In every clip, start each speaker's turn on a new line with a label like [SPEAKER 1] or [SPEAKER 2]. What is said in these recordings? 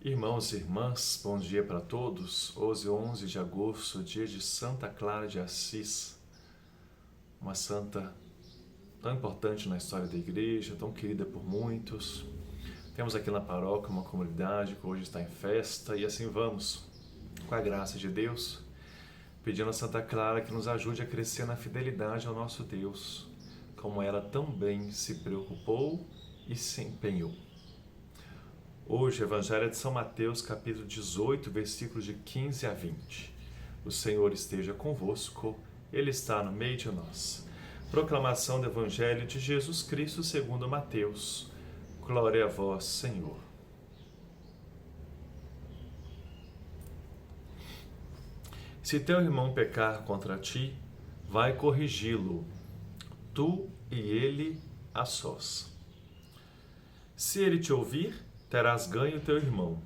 [SPEAKER 1] Irmãos e irmãs, bom dia para todos. Hoje, 11 de agosto, dia de Santa Clara de Assis, uma santa tão importante na história da igreja, tão querida por muitos. Temos aqui na paróquia uma comunidade que hoje está em festa e assim vamos, com a graça de Deus, pedindo a Santa Clara que nos ajude a crescer na fidelidade ao nosso Deus, como ela também se preocupou e se empenhou. Hoje, Evangelho é de São Mateus, capítulo 18, versículos de 15 a 20. O Senhor esteja convosco, Ele está no meio de nós. Proclamação do Evangelho de Jesus Cristo segundo Mateus. Glória a vós, Senhor. Se teu irmão pecar contra ti, vai corrigi-lo, tu e ele a sós. Se ele te ouvir, terás ganho teu irmão.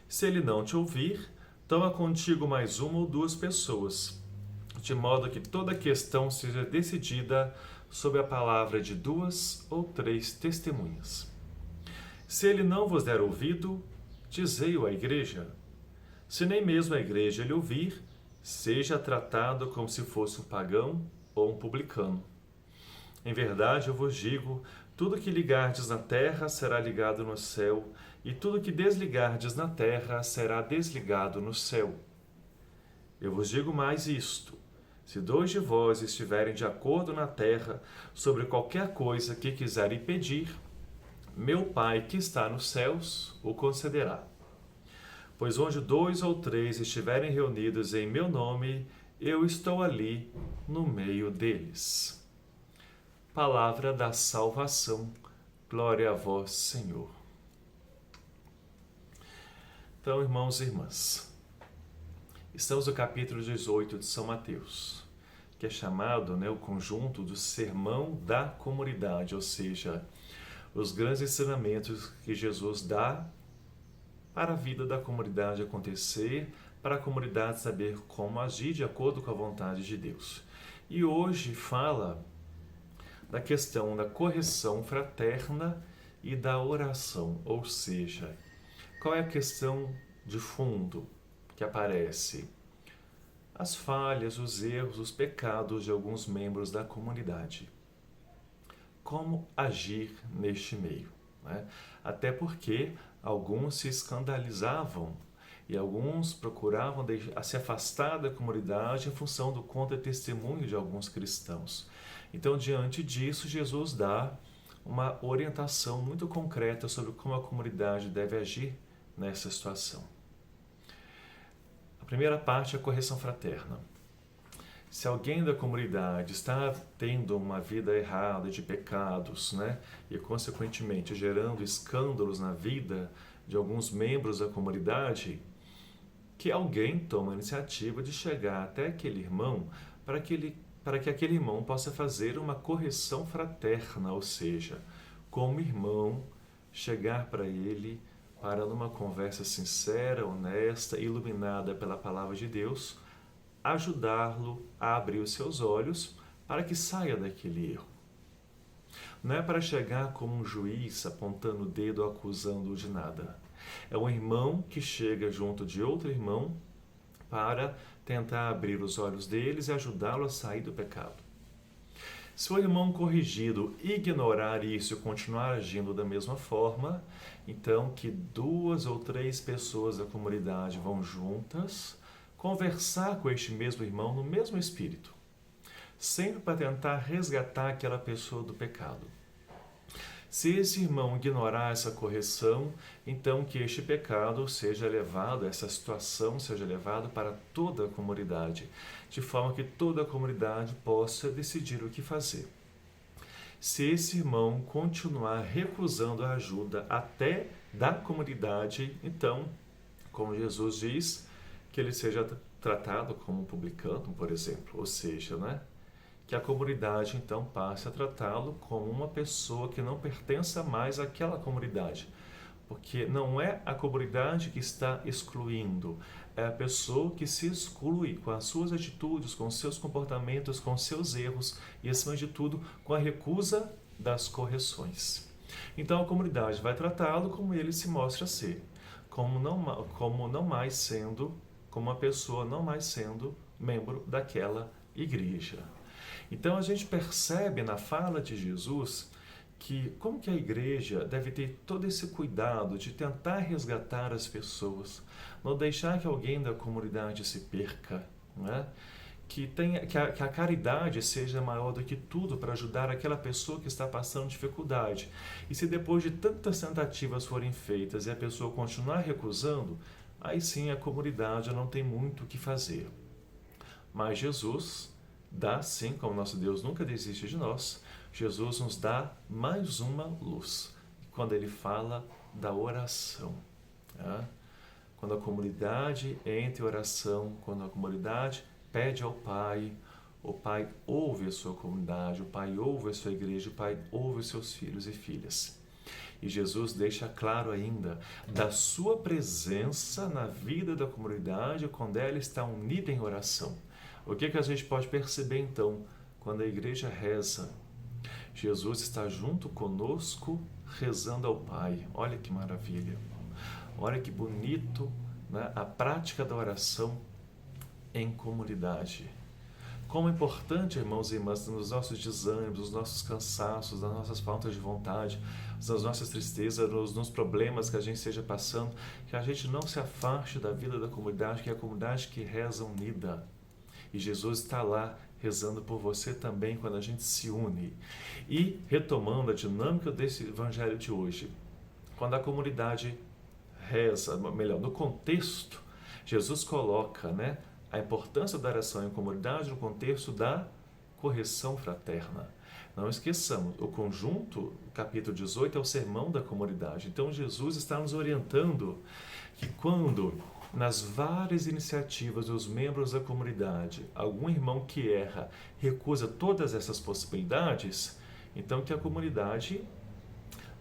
[SPEAKER 1] Se ele não te ouvir, toma contigo mais uma ou duas pessoas, de modo que toda questão seja decidida sob a palavra de 2 ou 3 testemunhas. Se ele não vos der ouvido, dizei-o à igreja. Se nem mesmo a igreja lhe ouvir, seja tratado como se fosse um pagão ou um publicano. Em verdade, eu vos digo, tudo que ligardes na terra será ligado no céu, e tudo que desligardes na terra será desligado no céu. Eu vos digo mais isto: se 2 de vós estiverem de acordo na terra sobre qualquer coisa que quiserem pedir, meu Pai que está nos céus o concederá. Pois onde 2 ou 3 estiverem reunidos em meu nome, eu estou ali no meio deles. Palavra da salvação. Glória a vós, Senhor. Então, irmãos e irmãs, estamos no capítulo 18 de São Mateus, que é chamado, o conjunto do sermão da comunidade, ou seja, os grandes ensinamentos que Jesus dá para a vida da comunidade acontecer, para a comunidade saber como agir de acordo com a vontade de Deus. E hoje fala da questão da correção fraterna e da oração, ou seja, qual é a questão de fundo que aparece? As falhas, os erros, os pecados de alguns membros da comunidade. Como agir neste meio? Até porque alguns se escandalizavam e alguns procuravam se afastar da comunidade em função do contra-testemunho de alguns cristãos. Então, diante disso, Jesus dá uma orientação muito concreta sobre como a comunidade deve agir nessa situação. A primeira parte é a correção fraterna. Se alguém da comunidade está tendo uma vida errada de pecados, e consequentemente gerando escândalos na vida de alguns membros da comunidade, que alguém tome a iniciativa de chegar até aquele irmão para que aquele irmão possa fazer uma correção fraterna, ou seja, como irmão, chegar para ele para numa conversa sincera, honesta, iluminada pela palavra de Deus, ajudá-lo a abrir os seus olhos para que saia daquele erro. Não é para chegar como um juiz apontando o dedo ou acusando-o de nada. É um irmão que chega junto de outro irmão para tentar abrir os olhos deles e ajudá-lo a sair do pecado. Se o irmão corrigido ignorar isso e continuar agindo da mesma forma, então que 2 ou 3 pessoas da comunidade vão juntas conversar com este mesmo irmão no mesmo espírito, sempre para tentar resgatar aquela pessoa do pecado. Se esse irmão ignorar essa correção, então que este pecado seja levado, essa situação seja levada para toda a comunidade, de forma que toda a comunidade possa decidir o que fazer. Se esse irmão continuar recusando a ajuda até da comunidade, então, como Jesus diz, que ele seja tratado como um publicano, por exemplo, ou seja, que a comunidade então passe a tratá-lo como uma pessoa que não pertença mais àquela comunidade. Porque não é a comunidade que está excluindo, é a pessoa que se exclui com as suas atitudes, com os seus comportamentos, com os seus erros e, acima de tudo, com a recusa das correções. Então a comunidade vai tratá-lo como ele se mostra ser, como uma pessoa não mais sendo membro daquela igreja. Então a gente percebe na fala de Jesus que como que a igreja deve ter todo esse cuidado de tentar resgatar as pessoas, não deixar que alguém da comunidade se perca, né? Que a caridade seja maior do que tudo para ajudar aquela pessoa que está passando dificuldade. E se depois de tantas tentativas forem feitas e a pessoa continuar recusando, aí sim a comunidade não tem muito o que fazer. Mas Jesus dá sim, como nosso Deus nunca desiste de nós, Jesus nos dá mais uma luz, quando ele fala da oração. Tá? Quando a comunidade entra em oração, quando a comunidade pede ao Pai, o Pai ouve a sua comunidade, o Pai ouve a sua igreja, o Pai ouve os seus filhos e filhas. E Jesus deixa claro ainda da sua presença na vida da comunidade quando ela está unida em oração. O que a gente pode perceber então quando a igreja reza? Jesus está junto conosco rezando ao Pai. Olha que maravilha! Olha que bonito, né? A prática da oração em comunidade. Como é importante, irmãos e irmãs, nos nossos desânimos, nos nossos cansaços, nas nossas faltas de vontade, nas nossas tristezas, nos problemas que a gente esteja passando, que a gente não se afaste da vida da comunidade, que é a comunidade que reza unida. E Jesus está lá rezando por você também quando a gente se une. E retomando a dinâmica desse evangelho de hoje, quando a comunidade reza, melhor, no contexto, Jesus coloca, né, a importância da oração em comunidade no contexto da correção fraterna. Não esqueçamos, o conjunto, o capítulo 18, é o sermão da comunidade. Então Jesus está nos orientando que quando, nas várias iniciativas dos membros da comunidade, algum irmão que erra recusa todas essas possibilidades, então que a comunidade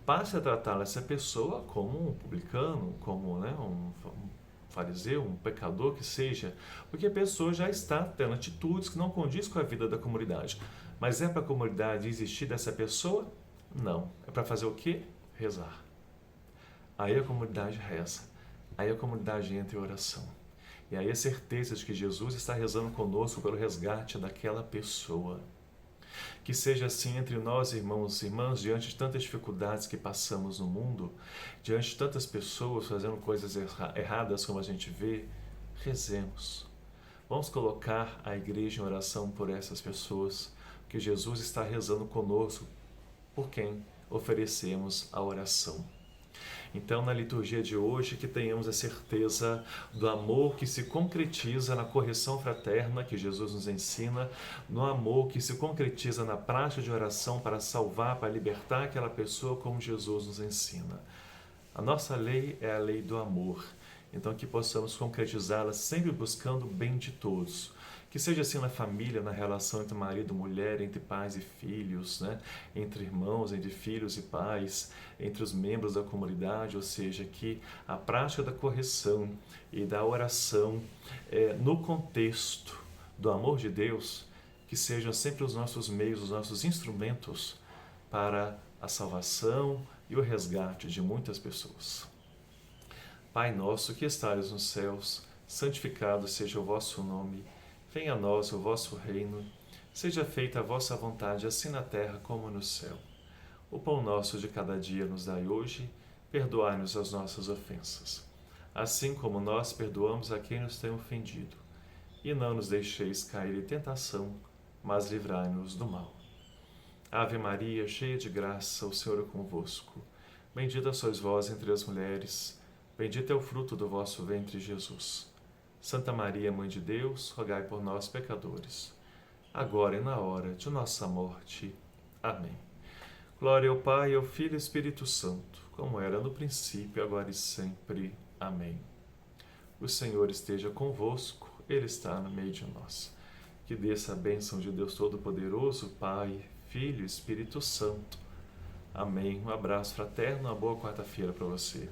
[SPEAKER 1] passe a tratar essa pessoa como um publicano, como, né, um fariseu, um pecador que seja, porque a pessoa já está tendo atitudes que não condiz com a vida da comunidade. Mas é para a comunidade existir dessa pessoa? Não. É para fazer o quê? Rezar. Aí a comunidade reza. Aí a comunidade entra em oração. E aí a certeza de que Jesus está rezando conosco pelo resgate daquela pessoa. Que seja assim entre nós, irmãos e irmãs, diante de tantas dificuldades que passamos no mundo, diante de tantas pessoas fazendo coisas erradas como a gente vê, rezemos. Vamos colocar a igreja em oração por essas pessoas, porque Jesus está rezando conosco, por quem oferecemos a oração. Então, na liturgia de hoje, que tenhamos a certeza do amor que se concretiza na correção fraterna que Jesus nos ensina, no amor que se concretiza na prática de oração para salvar, para libertar aquela pessoa como Jesus nos ensina. A nossa lei é a lei do amor, então que possamos concretizá-la sempre buscando o bem de todos. Que seja assim na família, na relação entre marido e mulher, entre pais e filhos, né? Entre irmãos, entre filhos e pais, entre os membros da comunidade, ou seja, que a prática da correção e da oração no contexto do amor de Deus, que sejam sempre os nossos meios, os nossos instrumentos para a salvação e o resgate de muitas pessoas. Pai nosso que estais nos céus, santificado seja o vosso nome. Venha a nós o vosso reino, seja feita a vossa vontade, assim na terra como no céu. O pão nosso de cada dia nos dai hoje, perdoai-nos as nossas ofensas, assim como nós perdoamos a quem nos tem ofendido. E não nos deixeis cair em tentação, mas livrai-nos do mal. Ave Maria, cheia de graça, o Senhor é convosco. Bendita sois vós entre as mulheres, bendito é o fruto do vosso ventre, Jesus. Santa Maria, Mãe de Deus, rogai por nós, pecadores, agora e na hora de nossa morte. Amém. Glória ao Pai, ao Filho e ao Espírito Santo, como era no princípio, agora e sempre. Amém. O Senhor esteja convosco, Ele está no meio de nós. Que desça a bênção de Deus Todo-Poderoso, Pai, Filho e Espírito Santo. Amém. Um abraço fraterno, uma boa quarta-feira para você.